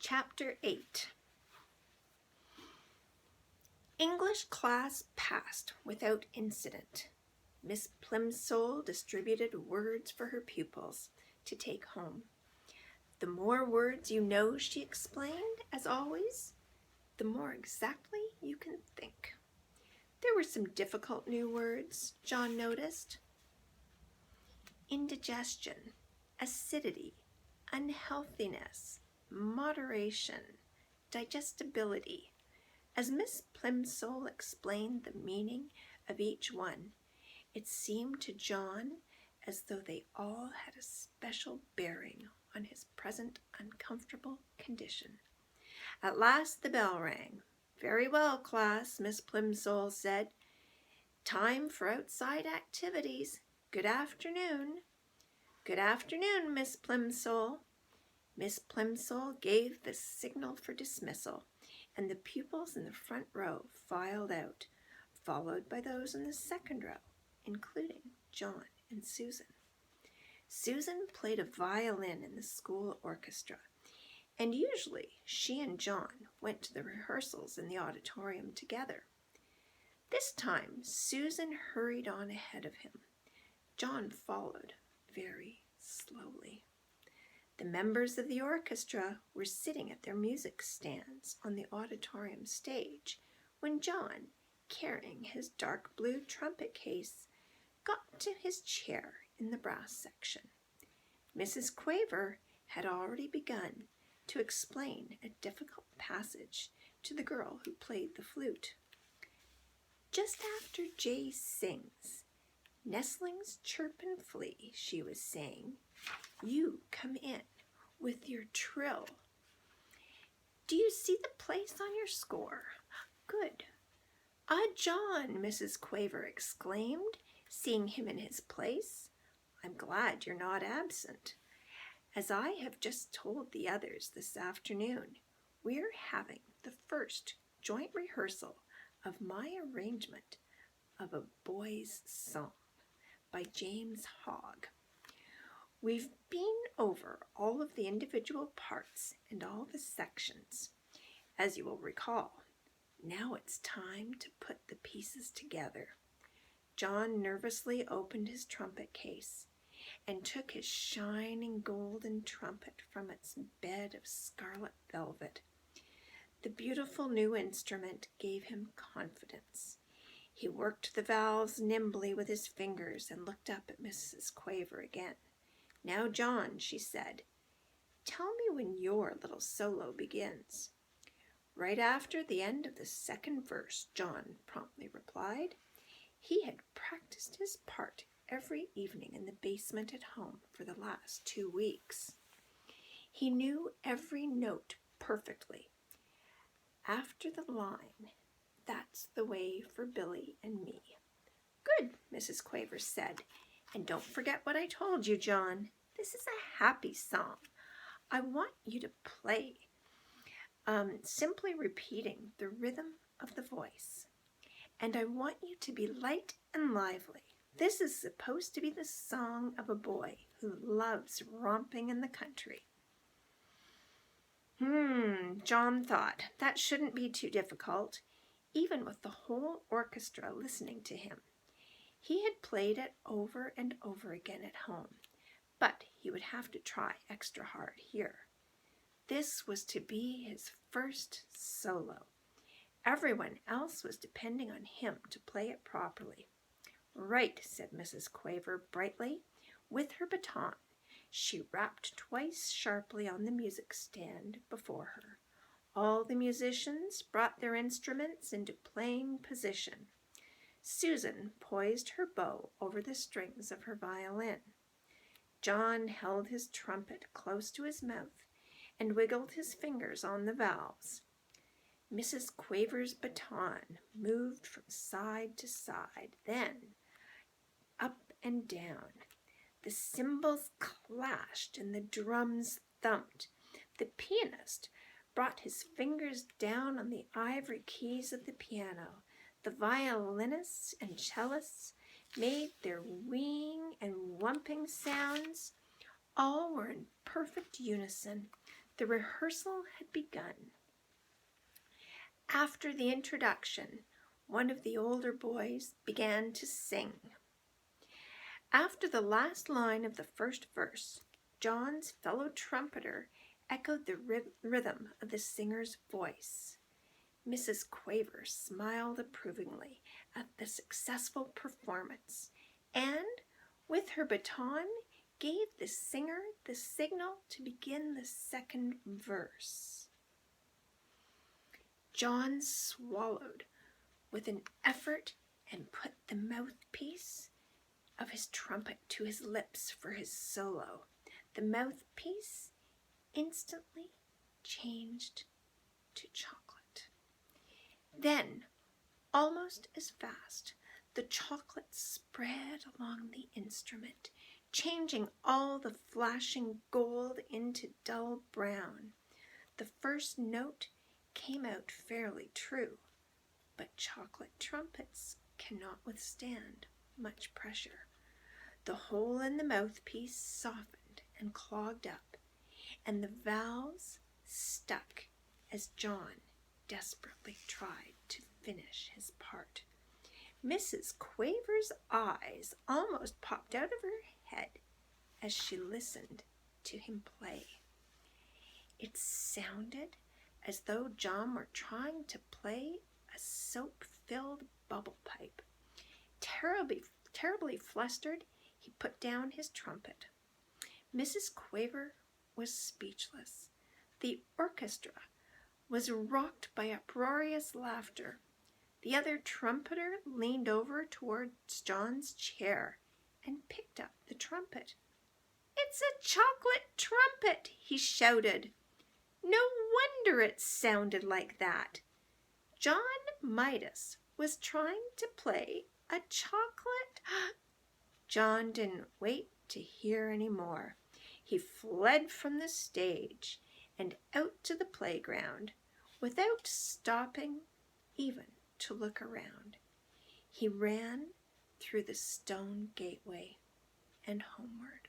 Chapter 8. English class passed without incident. Miss Plimsoll distributed words for her pupils to take home. The more words you know, she explained, as always, the more exactly you can think. There were some difficult new words, John noticed. Indigestion, acidity, unhealthiness, moderation, digestibility. As Miss Plimsoll explained the meaning of each one, it seemed to John as though they all had a special bearing on his present uncomfortable condition. At last the bell rang. "Very well, class," Miss Plimsoll said. "Time for outside activities. Good afternoon." "Good afternoon, Miss Plimsoll." Miss Plimsoll gave the signal for dismissal, and the pupils in the front row filed out, followed by those in the second row, including John and Susan. Susan played a violin in the school orchestra, and usually she and John went to the rehearsals in the auditorium together. This time Susan hurried on ahead of him. John followed very slowly. The members of the orchestra were sitting at their music stands on the auditorium stage when John, carrying his dark blue trumpet case, got to his chair in the brass section. Mrs. Quaver had already begun to explain a difficult passage to the girl who played the flute. "Just after Jay sings, 'Nestlings chirp and flee,'" she was saying, "you come in with your trill. Do you see the place on your score? Good." "Ah, John," Mrs. Quaver exclaimed, seeing him in his place, "I'm glad you're not absent. As I have just told the others this afternoon, we're having the first joint rehearsal of my arrangement of A Boy's Song by James Hogg. We've been over all of the individual parts and all the sections, as you will recall. Now it's time to put the pieces together." John nervously opened his trumpet case and took his shining golden trumpet from its bed of scarlet velvet. The beautiful new instrument gave him confidence. He worked the valves nimbly with his fingers and looked up at Mrs. Quaver again. "Now, John," she said, "tell me when your little solo begins." "Right after the end of the second verse," John promptly replied. He had practiced his part every evening in the basement at home for the last 2 weeks. He knew every note perfectly. After the line, "That's the way for Billy and me." "Good," Mrs. Quaver said. "And don't forget what I told you, John. This is a happy song. I want you to play, simply repeating the rhythm of the voice. And I want you to be light and lively. This is supposed to be the song of a boy who loves romping in the country." John thought, that shouldn't be too difficult, even with the whole orchestra listening to him. He had played it over and over again at home, but he would have to try extra hard here. This was to be his first solo. Everyone else was depending on him to play it properly. "Right," said Mrs. Quaver brightly. With her baton, she rapped twice sharply on the music stand before her. All the musicians brought their instruments into playing position. Susan poised her bow over the strings of her violin. John held his trumpet close to his mouth and wiggled his fingers on the valves. Mrs. Quaver's baton moved from side to side, then up and down. The cymbals clashed and the drums thumped. The pianist brought his fingers down on the ivory keys of the piano. The violinists and cellists made their weeing and whumping sounds. All were in perfect unison. The rehearsal had begun. After the introduction, one of the older boys began to sing. After the last line of the first verse, John's fellow trumpeter echoed the rhythm of the singer's voice. Mrs. Quaver smiled approvingly at the successful performance and, with her baton, gave the singer the signal to begin the second verse. John swallowed with an effort and put the mouthpiece of his trumpet to his lips for his solo. The mouthpiece instantly changed to chocolate. Then, almost as fast, the chocolate spread along the instrument, changing all the flashing gold into dull brown. The first note came out fairly true, but chocolate trumpets cannot withstand much pressure. The hole in the mouthpiece softened and clogged up, and the valves stuck as John desperately tried to finish his part. Mrs. Quaver's eyes almost popped out of her head as she listened to him play. It sounded as though John were trying to play a soap-filled bubble pipe. Terribly flustered, he put down his trumpet. Mrs. Quaver was speechless. The orchestra was rocked by uproarious laughter. The other trumpeter leaned over towards John's chair and picked up the trumpet. "It's a chocolate trumpet!" he shouted. No wonder it sounded like that. John Midas was trying to play a chocolate... John didn't wait to hear any more. He fled from the stage and out to the playground without stopping even to look around. He ran through the stone gateway and homeward.